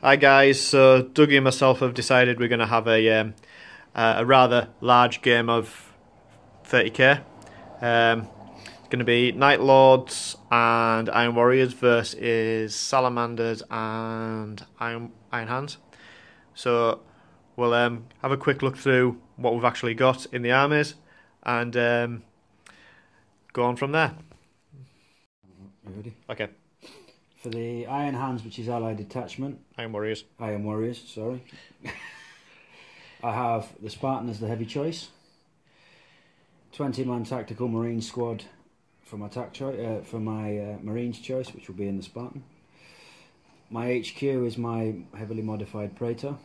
Hi guys, so Dougie and myself have decided we're going to have a rather large game of 30k. It's going to be Nightlords and Iron Warriors versus Salamanders and Iron Hands. So we'll have a quick look through what we've actually got in the armies and go on from there. You ready? Okay. For the Iron Hands, which is allied detachment. Iron Warriors, sorry. I have the Spartan as the heavy choice. 20-man tactical marine squad for my Marines choice, which will be in the Spartan. My HQ is my heavily modified Praetor.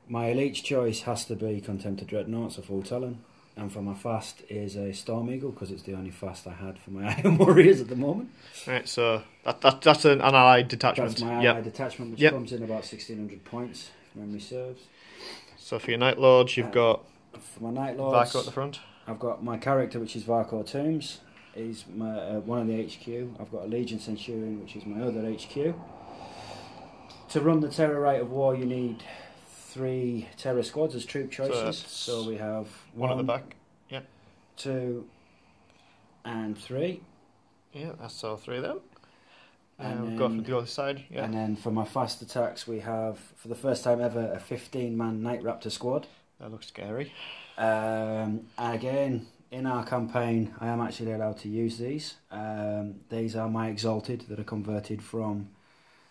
My elite choice has to be Contemptor Dreadnoughts of full talon. And for my fast is a Storm Eagle, because it's the only fast I had for my Iron Warriors at the moment. Right, so that's an allied detachment. That's my allied detachment, which comes in about 1600 points, if memory serves. So for your Nightlords, you've got for my Nightlords, Varko at the front. I've got my character, which is Varko Tombs. He's my one of the HQ. I've got a Legion Centurion, which is my other HQ. To run the Terror Rite of War, you need 3 terror squads as troop choices. So we have one at the back, 2 and 3. Yeah, that's all 3 of them. And we've got from the other side. Yeah. And then for my fast attacks, we have, for the first time ever, a 15-man Night Raptor squad. That looks scary. And again, in our campaign, I am actually allowed to use these. These are my Exalted that are converted from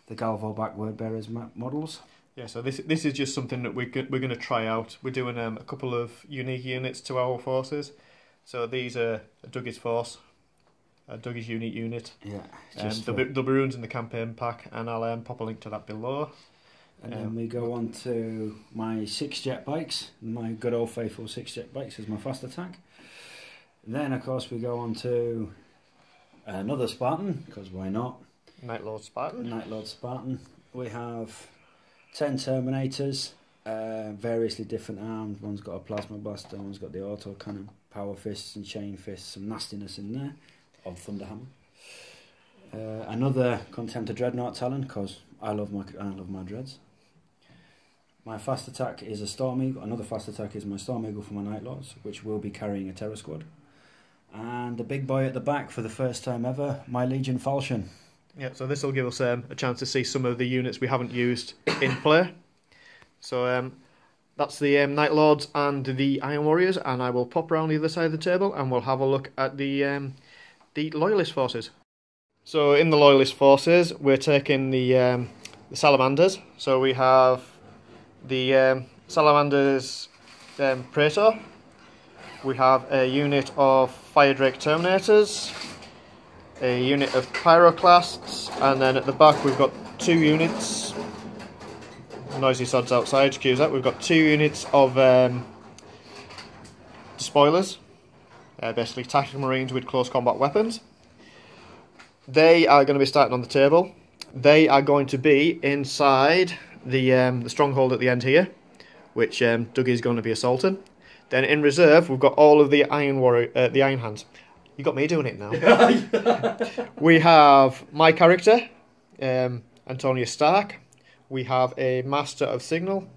the Galvo back word bearers models. Yeah, so this is just something that we're going to try out. We're doing a couple of unique units to our forces. So these are Dougie's force, Dougie's unique unit. Yeah. There'll be runes in the campaign pack, and I'll pop a link to that below. And then we go on to my 6 jet bikes, my good old faithful 6 jet bikes as my fast attack. Then of course we go on to another Spartan, because why not? Nightlord Spartan. Nightlord Spartan. We have 10 Terminators, variously different arms. One's got a plasma blaster, one's got the auto cannon, power fists and chain fists, some nastiness in there, of Thunderhammer. Another Contemptor Dreadnought Talon, because I love my dreads. My fast attack is a Storm Eagle. Another fast attack is my Storm Eagle for my Nightlords, which will be carrying a Terror Squad. And the big boy at the back, for the first time ever, my Legion Falchion. Yeah, so this will give us a chance to see some of the units we haven't used in play. So that's the Nightlords and the Iron Warriors, and I will pop around the other side of the table and we'll have a look at the Loyalist forces. So in the Loyalist forces, we're taking the Salamanders. So we have the Salamanders Praetor. We have a unit of Fire Drake Terminators, a unit of Pyroclasts, and then at the back we've got 2 units. Noisy sods outside, excuse that. We've got 2 units of Despoilers, basically tactical marines with close combat weapons. They are going to be starting on the table. They are going to be inside the stronghold at the end here, which Dougie's going to be assaulting. Then in reserve, we've got all of the the Iron Hands. You got me doing it now. We have my character, Antonia Stark. We have a Master of Signal,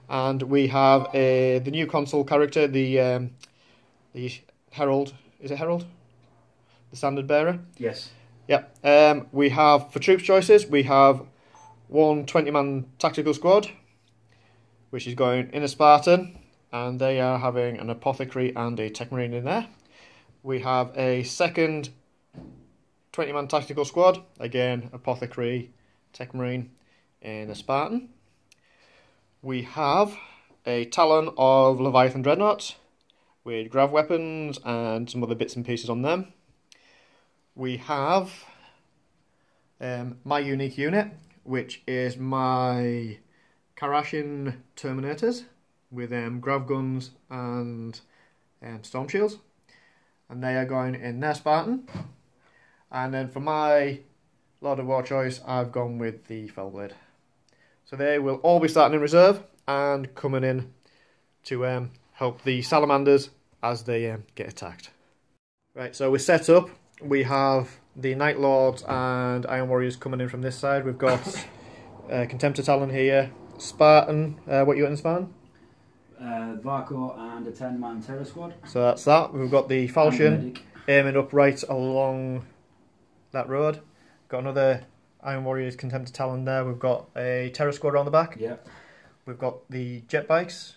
and we have the new console character, the Herald. Is it Herald? The Standard Bearer. Yes. Yeah. We have, for troops choices, we have one 20-man tactical squad, which is going in a Spartan, and they are having an Apothecary and a Tech Marine in there. We have a second 20-man tactical squad, again Apothecary, Tech Marine in a Spartan. We have a Talon of Leviathan Dreadnoughts with grav weapons and some other bits and pieces on them. We have my unique unit, which is my Caralax Terminators with grav guns and storm shields, and they are going in their Spartan. And then for my Lord of War choice, I've gone with the Fellblade. So they will all be starting in reserve and coming in to help the Salamanders as they get attacked. Right, so we're set up. We have the Nightlords and Iron Warriors coming in from this side. We've got Contemptor Talon here. Spartan, what you got in Spartan? Varko and a 10-man terror squad. So that's that. We've got the falchion aiming up right along that road. Got another Iron Warriors Contemptor Talon there. We've got a terror squad around the back. Yeah. We've got the jet bikes.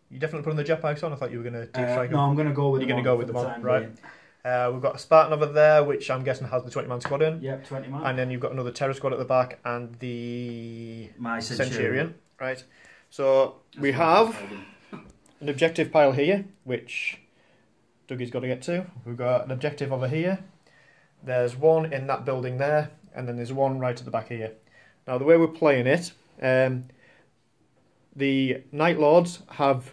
You definitely putting the jet bikes on? I thought you were going to deep strike them. No, I'm going to go with You're going to go with the one, right? We've got a Spartan over there, which I'm guessing has the 20-man squad in. Yep, 20 man. And then you've got another terror squad at the back and the Centurion. Right. So we have an objective pile here, which Dougie's got to get to. We've got an objective over here. There's one in that building there, and then there's one right at the back here. Now, the way we're playing it, the Nightlords have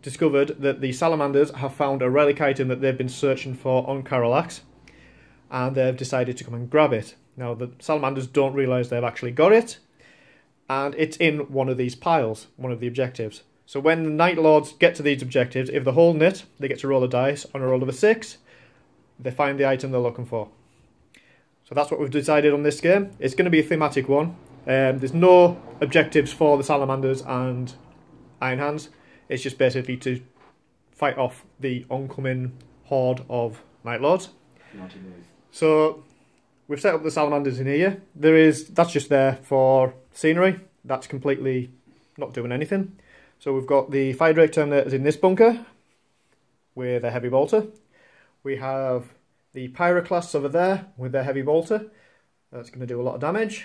discovered that the Salamanders have found a relic item that they've been searching for on Caralax, and they've decided to come and grab it. Now, the Salamanders don't realise they've actually got it, and it's in one of these piles, one of the objectives. So when the Nightlords get to these objectives, if they're holding it, they get to roll a dice. On a roll of a 6, they find the item they're looking for. So that's what we've decided on this game. It's going to be a thematic one. There's no objectives for the Salamanders and Iron Hands. It's just basically to fight off the oncoming horde of Nightlords. So we've set up the Salamanders in here. That's just there for scenery. That's completely not doing anything. So we've got the Fire Drake Terminators in this bunker with a heavy bolter. We have the Pyroclasts over there with their heavy bolter. That's going to do a lot of damage.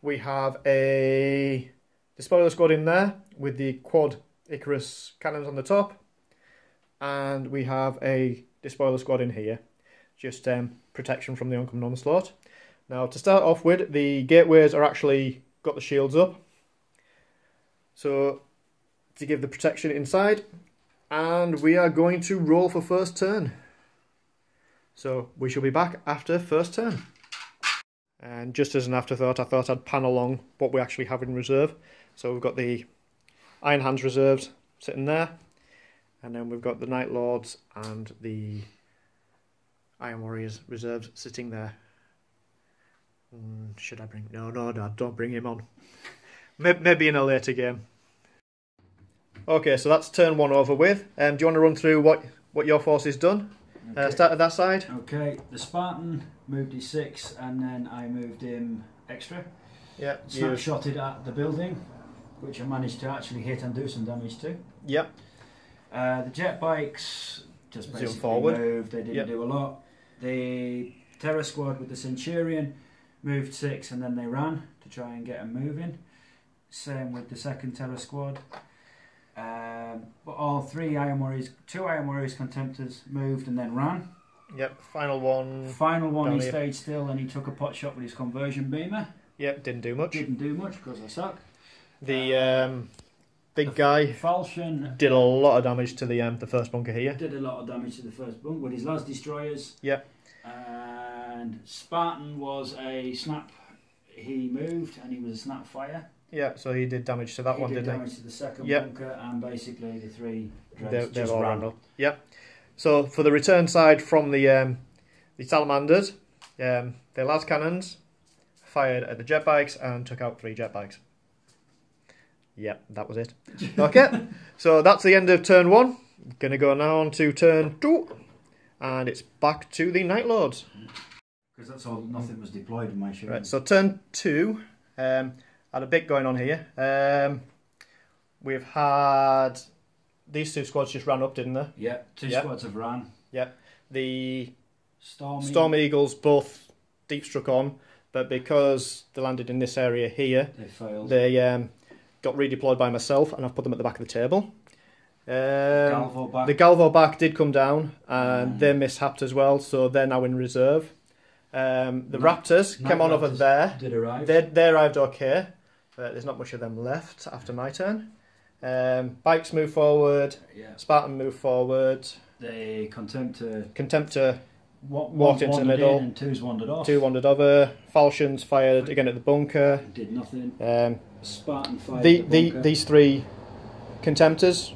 We have a Despoiler Squad in there with the quad Icarus cannons on the top. And we have a Despoiler Squad in here. Just protection from the oncoming onslaught. Now, to start off with, the gateways are actually got the shields up. So, to give the protection inside. And we are going to roll for first turn. So, we shall be back after first turn. And just as an afterthought, I thought I'd pan along what we actually have in reserve. So we've got the Iron Hands reserves sitting there. And then we've got the Nightlords and the Iron Warriors reserves sitting there. Should I bring... No, don't bring him on. Maybe in a later game. Okay, so that's turn one over with. Do you want to run through what your force has done? Okay. Start at that side. Okay, the Spartan moved his 6 and then I moved him extra. Yeah. Snapshotted at the building, which I managed to actually hit and do some damage to. Yep. The jet bikes just basically forward. moved, they didn't do a lot. The Terror Squad with the Centurion moved 6 and then they ran to try and get them moving. Same with the second Terror Squad. But all 2 Iron Warriors Contemptors moved and then ran. Yep, final one, he stayed still and he took a pot shot with his conversion beamer. Yep, didn't do much. Didn't do much because I suck. The big guy Falchion did a lot of damage to the first bunker here. Did a lot of damage to the first bunker with his last destroyers. Yep. And Spartan was a snap. He moved and he was a snap fire. Yeah, so he did damage to that one, didn't he? He did damage to the second bunker and basically the 3 dreads they're just all ran. random. Yep. So for the return side from the Salamanders, their las cannons fired at the jet bikes and took out 3 jet bikes. Yep, that was it. Okay, so that's the end of turn 1. Gonna go now on to turn 2, and it's back to the Nightlords. Because that's all. Nothing was deployed in my show. Right. So turn 2. Had a bit going on here. We've had these 2 squads just ran up, didn't they? Yeah, 2 squads have ran. Yep. The Storm Eagles both deep struck on, but because they landed in this area here, they failed. They got redeployed by myself, and I've put them at the back of the table. The Galvo back did come down, and they mishapped as well, so they're now in reserve. The Raptors came on over there. Did arrive. They arrived okay. There's not much of them left after my turn. Bikes move forward. Yeah. Spartan move forward. The Contemptor walked into the middle. And 2's wandered off. 2 wandered over. Falchions fired again at the bunker. Did nothing. Spartan fired the bunker. These 3 Contemptors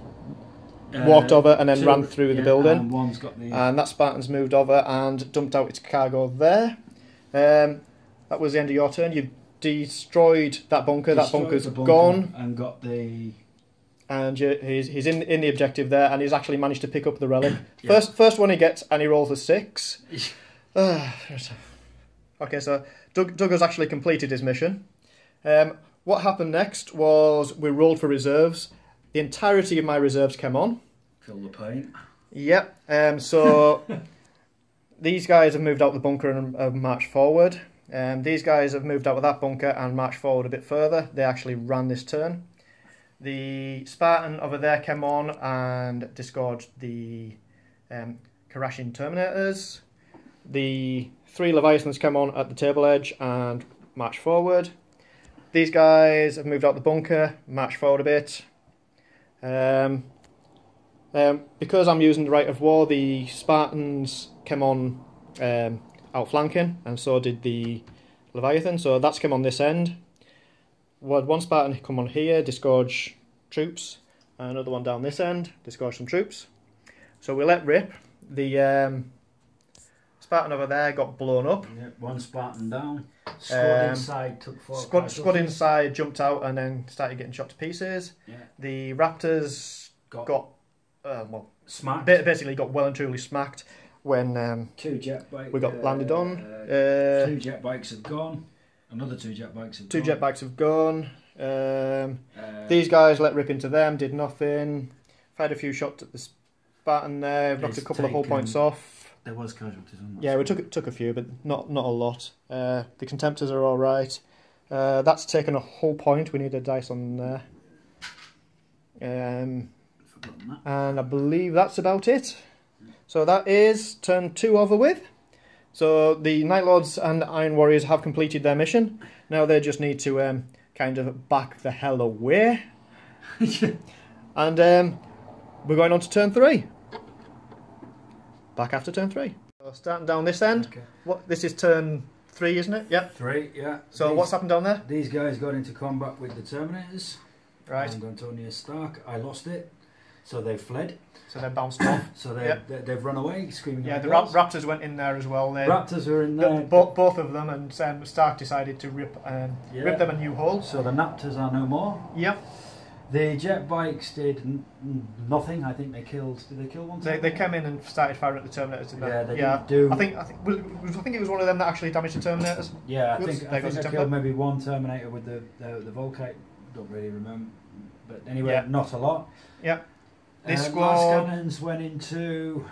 walked over and then ran through the building. And one's got the... And that Spartan's moved over and dumped out its cargo there. That was the end of your turn. You destroyed that bunker. That bunker's gone. And got the... And he's in the objective there, and he's actually managed to pick up the relic. Yeah. First one he gets, and he rolls a 6. Okay, so Doug has actually completed his mission. What happened next was we rolled for reserves. The entirety of my reserves came on. Feel the pain. Yep. So these guys have moved out the bunker and have marched forward. These guys have moved out of that bunker and marched forward a bit further. They actually ran this turn. The Spartan over there came on and disgorged the Karashin Terminators. The 3 Leviathans came on at the table edge and marched forward. These guys have moved out the bunker, marched forward a bit. Because I'm using the Rite of War, the Spartans came on outflanking, and so did the Leviathan, so that's come on this end. One Spartan come on here, disgorge troops, and another one down this end, disgorge some troops. So we let rip. The Spartan over there got blown up. Yep, 1 Spartan down. Squad inside took 4. Squad inside jumped out and then started getting shot to pieces. Yeah. The Raptors got smacked. Basically got well and truly smacked when 2 jet bikes. we got landed on. 2 jet bikes have gone. Another 2 jet bikes have gone. 2 jet bikes have gone. These guys let rip into them, did nothing. Fired a few shots at the Spartan there, knocked a couple of hull points off. There was casualties on that. Yeah, we took a few, but not a lot. The Contemptors are all right. That's taken a whole point. We need a dice on there. And I believe that's about it. So that is turn 2 over with. So the Nightlords and Iron Warriors have completed their mission. Now they just need to kind of back the hell away. And we're going on to turn 3. Back after turn 3. So starting down this end. Okay. This is turn 3, isn't it? Yep. 3, yeah. So what's happened down there? These guys got into combat with the Terminators. Right. And Antonius Stark. I lost it. So they fled. So they bounced off. So they've run away, screaming. Yeah, the Raptors went in there as well. Raptors were in there. Both of them, and Stark decided to rip them a new hole. So the Raptors are no more. Yep. The jet bikes did nothing. I think they killed. Did they kill one? They came in and started firing at the Terminators. Yeah, they didn't do. I think it was one of them that actually damaged the Terminators. Yeah, I think they killed maybe 1 Terminator with the Volkite. Don't really remember, but anyway, not a lot. Yeah. This squad cannons went into.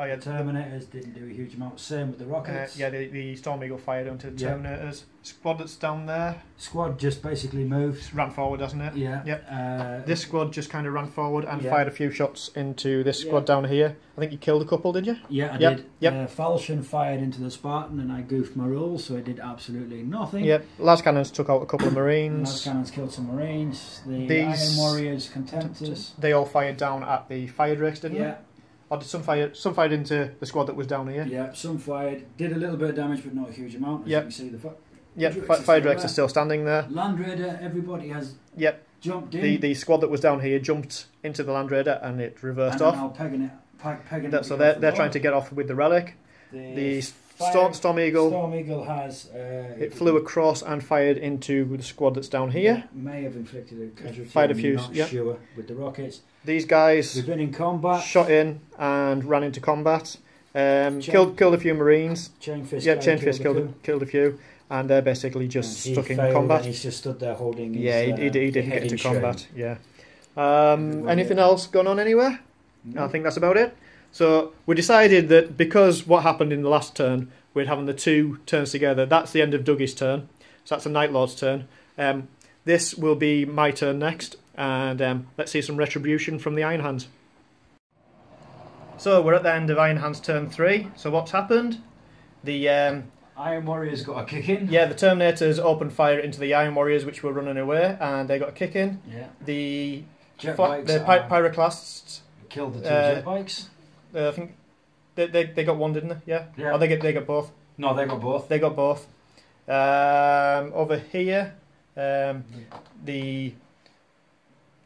Oh yeah, Terminators didn't do a huge amount. Same with the rockets. Yeah, the Storm Eagle fired onto the Terminators. Squad that's down there. Squad just basically moved. Just ran forward, doesn't it? Yeah. Yep. This squad just kind of ran forward and fired a few shots into this squad down here. I think you killed a couple, did you? Yeah, I did. Yep. Falchion fired into the Spartan and I goofed my roll, so it did absolutely nothing. Yep. Las Cannons took out a couple of Marines. Las Cannons killed some Marines. The Iron Warriors, Contemptors. They all fired down at the fire drakes, didn't they? Yeah. Or did some fired into the squad that was down here? Yeah, some fired. Did a little bit of damage, but not a huge amount. As you can see, fire drakes are still standing there. Land Raider, everybody has jumped in. The squad that was down here jumped into the Land Raider and it reversed off. Now pegging it. So they're trying to get off with the relic. The Storm Eagle has... it flew across and fired into the squad that's down here. May have inflicted a casualty. Fired a few, not sure, with the rockets. These guys we've been in combat. Shot in and ran into combat. Killed a few Marines. Chainfist killed a few. And they're basically just stuck in combat. He's just stood there holding his he didn't get into combat. Yeah. Anything else going on anywhere? No. I think that's about it. So we decided that because what happened in the last turn, we're having the 2 turns together. That's the end of Dougie's turn. So that's the Night Lord's turn. This will be my turn next. And let's see some retribution from the Iron Hands. So we're at the end of Iron Hands turn 3. So what's happened? The Iron Warriors got a kick in. Yeah, the Terminators opened fire into the Iron Warriors, which were running away, and they got a kick in. Yeah. The Pyroclasts killed the 2 jet bikes. I think they got one, didn't they? Yeah. Yeah. Oh, they got both. No, they got both. They got both. Over here, the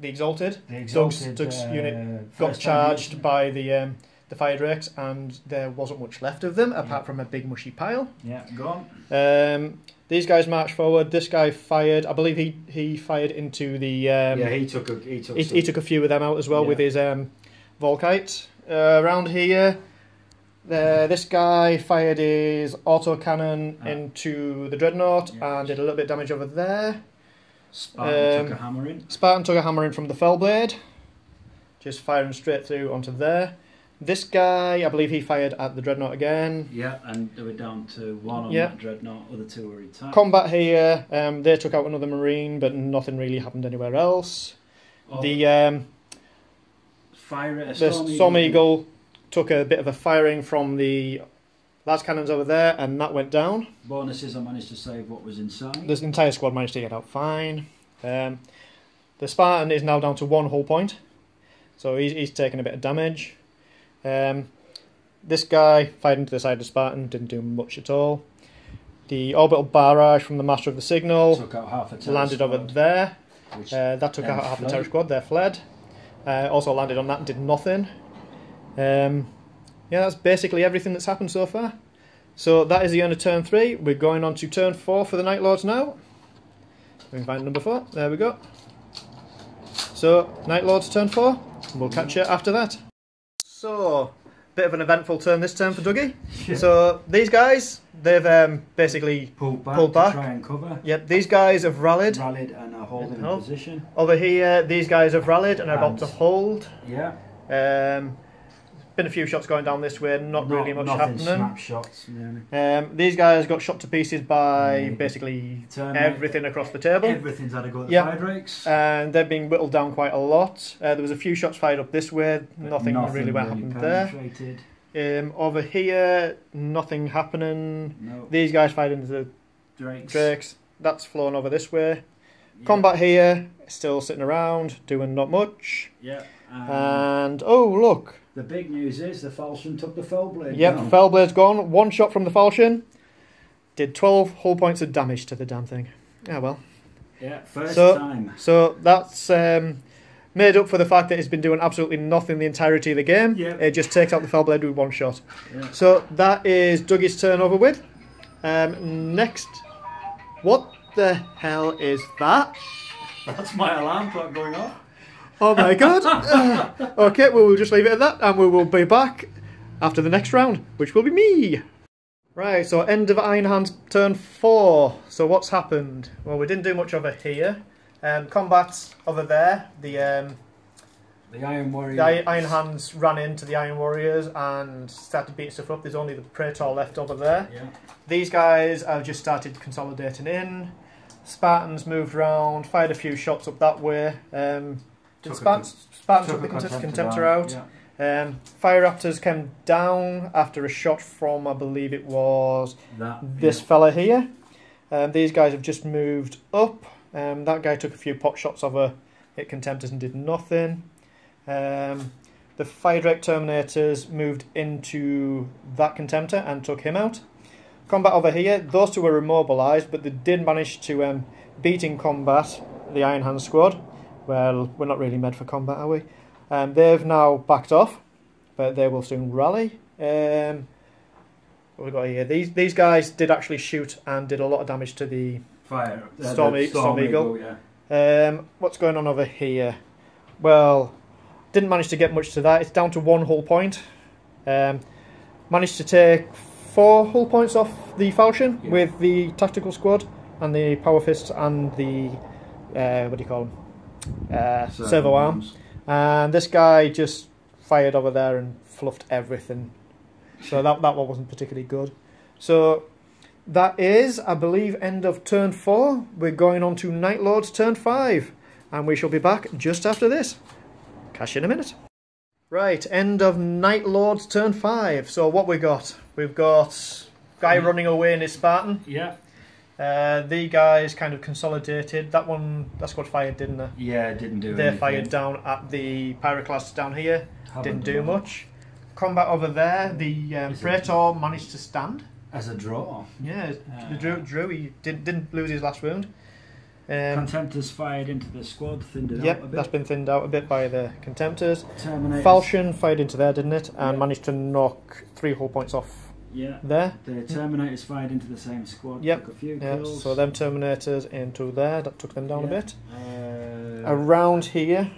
Exalted. Doug's unit got charged by the the fire drakes, and there wasn't much left of them apart from a big mushy pile. Yeah, go on. These guys marched forward. This guy fired. I believe he fired into the. Yeah, he took a few of them out as well with his Volkite. Around here, this guy fired his autocannon into the Dreadnought and did a little bit of damage over there. Spartan took a hammer in. Spartan took a hammer in from the Fellblade, just firing straight through onto there. This guy, I believe he fired at the Dreadnought again. Yeah, and they were down to one on that Dreadnought, other two were attacked. Combat here, they took out another Marine, but nothing really happened anywhere else. The Storm Eagle took a bit of a firing from the last cannons over there, and that went down. Bonuses, I managed to save what was inside. This entire squad managed to get out fine. The Spartan is now down to 1 hull point, so he's taking a bit of damage. This guy fired into the side of the Spartan, didn't do much at all. The orbital barrage from the Master of the Signal took out half a terror landed squad, over there. That took out half the terror squad, they fled. Also landed on that and did nothing. Yeah, that's basically everything that's happened so far. So that is the end of turn 3. We're going on to turn 4 for the Nightlords now. We can find number 4. There we go. So, Nightlords turn 4. We'll catch you after that. So, bit of an eventful turn this turn for Dougie. Yeah. So, these guys, they've basically pulled back. To try and cover. Yep, these guys have rallied. Rallied and are holding a position. Over here, these guys have rallied and are about to hold. Yeah. Been a few shots going down this way, not really much happening. Snapshots. Yeah. These guys got shot to pieces by basically everything across the table. Everything's had a go at the fire drakes. And they're being whittled down quite a lot. There was a few shots fired up this way, nothing really happened there. Over here, nothing happening. No. These guys fired into the drakes. That's flown over this way. Yeah. Combat here, still sitting around, doing not much. Yeah. And oh look. The big news is the falchion took the Fellblade. Yep, Fellblade's gone. 1 shot from the falchion. Did 12 hull points of damage to the damn thing. Ah well. Yeah, first time. So that's made up for the fact that it's been doing absolutely nothing the entirety of the game. Yep. It just takes out the Fellblade with 1 shot. Yeah. So that is Dougie's turn over with. Next. What the hell is that? That's my alarm clock going off. Oh my god. Okay, well, we'll just leave it at that, and we will be back after the next round, which will be me. Right, so end of Iron Hand's turn 4. So what's happened? Well, we didn't do much over here. Combat over there. The Iron Warriors. The Iron Hands ran into the Iron Warriors and started beating stuff up. There's only the Praetor left over there. Yeah. These guys have just started consolidating in. Spartans moved round, fired a few shots up that way. Spartans took the Contemptor out. Yeah. Fire Raptors came down after a shot from, I believe it was this fella here. These guys have just moved up. That guy took a few pot shots over at Contemptors and did nothing. The Fire Drake Terminators moved into that Contemptor and took him out. Combat over here, those two were immobilised, but they did manage to beat in combat the Iron Hand squad. Well, we're not really meant for combat, are we? They've now backed off, but they will soon rally. What have we got here? These guys did actually shoot and did a lot of damage to the Storm Eagle. Yeah. What's going on over here? Well, didn't manage to get much to that. It's down to 1 hull point. Managed to take 4 hull points off the falchion with the tactical squad and the power fists and the what do you call them? Servo arms. And this guy just fired over there and fluffed everything. So that one wasn't particularly good. So that is, I believe, end of turn 4. We're going on to Nightlords turn 5. And we shall be back just after this. Catch you in a minute. Right, end of Nightlords turn 5. So what we got? We've got guy running away in his Spartan. Yeah. The guys kind of consolidated. That squad fired, didn't they? Yeah, it didn't do anything. They fired down at the Pyroclasts down here. Didn't do much. Combat over there, the Praetor managed to stand. As a draw. Yeah, the Drew he didn't lose his last wound. Contemptors fired into the squad, thinned it out a bit. That's been thinned out a bit by the Contemptors. Terminators. Falchion fired into there, didn't it? And managed to knock 3 hull points off there. The Terminators fired into the same squad, took a few kills. So them Terminators into there, that took them down a bit. Around here,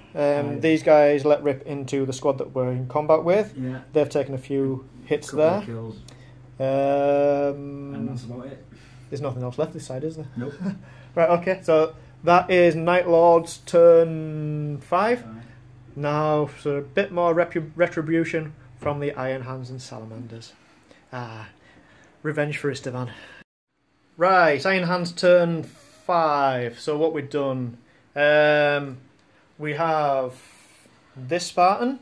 these guys let rip into the squad that we're in combat with. They've taken a few hits there. Kills. And that's about it. There's nothing else left this side, is there? Nope. Right, okay, so that is Nightlords turn 5. Now, so a bit more retribution from the Iron Hands and Salamanders. Revenge for Istvan. Right, Iron Hands turn 5. So what we've done, we have this Spartan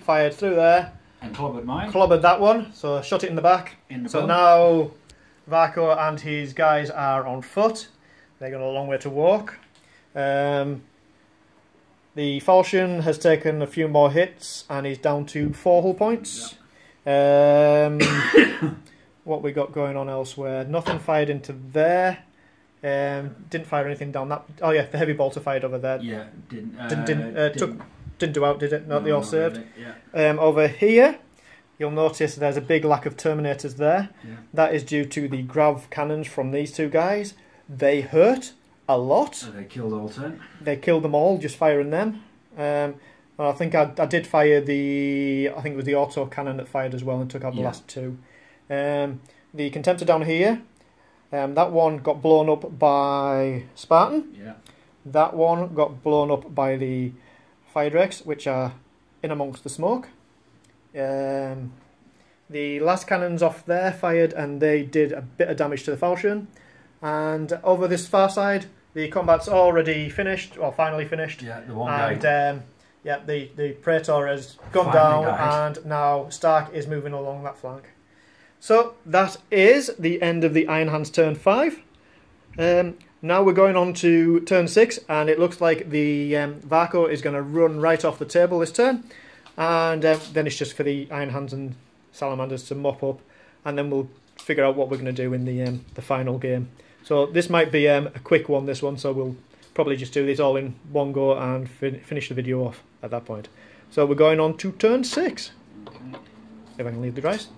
fired through there. And clobbered mine. Clobbered that one, so shot it in the back. So now Varko and his guys are on foot. They've got a long way to walk. The Falchion has taken a few more hits and he's down to 4 hull points. What we got going on elsewhere? Nothing fired into there. Didn't fire anything down that. Oh yeah, the heavy bolter fired over there. Yeah, didn't do out, did it? No, they all saved. Really, Over here, you'll notice there's a big lack of Terminators there. That is due to the grav cannons from these two guys. They hurt a lot. So they killed all 10. They killed them all, just firing them. I think I did fire the... I think it was the auto cannon that fired as well and took out the last 2. The Contemptor down here, that one got blown up by Spartan. That one got blown up by the Fire Drakes, which are in amongst the smoke. The last cannons off there fired and they did a bit of damage to the Falchion. And over this far side, the combat's already finished, or finally finished. Yeah, the one guy. And the Praetor has gone down, and now Stark is moving along that flank. So that is the end of the Iron Hands turn 5. Now we're going on to turn 6, and it looks like the Varko is going to run right off the table this turn. And then it's just for the Iron Hands and Salamanders to mop up, and then we'll figure out what we're going to do in the final game. So this might be a quick one, this one, so we'll probably just do this all in one go and finish the video off at that point. So we're going on to turn 6. If I can leave the dice.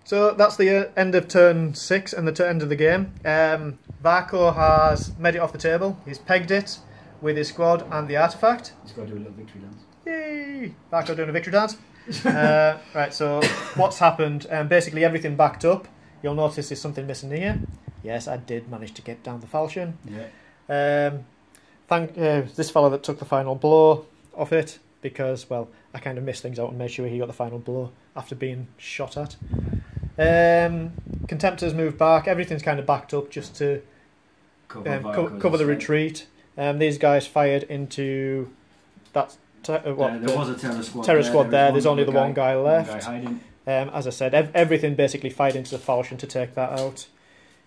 So that's the end of turn 6 and the end of the game. Varko has made it off the table. He's pegged it with his squad and the artifact. He's got to do a little victory dance. Yay! Varko doing a victory dance. Right, so what's happened? Basically everything backed up. You'll notice there's something missing here. Yes, I did manage to get down the Falchion. Thank this fellow that took the final blow off it, because, well, I kind of missed things out and made sure he got the final blow after being shot at. Contemptors moved back. Everything's kind of backed up just to cover the retreat. These guys fired into that. There was a terror squad there. There's only the one guy left. As I said, everything basically fired into the Falchion to take that out.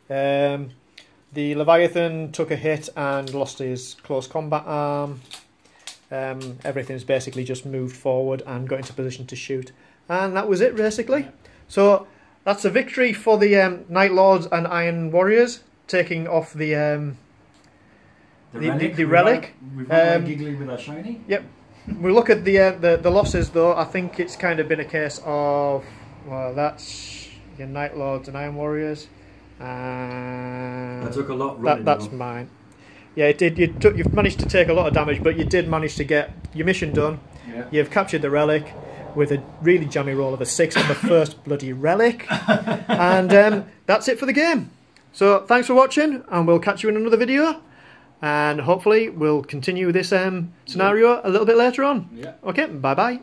The Leviathan took a hit and lost his close combat arm. Everything's basically just moved forward and got into position to shoot. And that was it, basically. So that's a victory for the Nightlords and Iron Warriors, taking off the relic. We've run giggly with our shiny. Yep. We look at the losses, though. I think it's kind of been a case of, well, that's your Nightlords and Iron Warriors. That took a lot running. That's mine. Yeah, it did. You've managed to take a lot of damage, but you did manage to get your mission done. You've captured the relic with a really jammy roll of a 6 on the first bloody relic. And that's it for the game. So thanks for watching, and we'll catch you in another video. And hopefully we'll continue this scenario a little bit later on. Okay, bye-bye.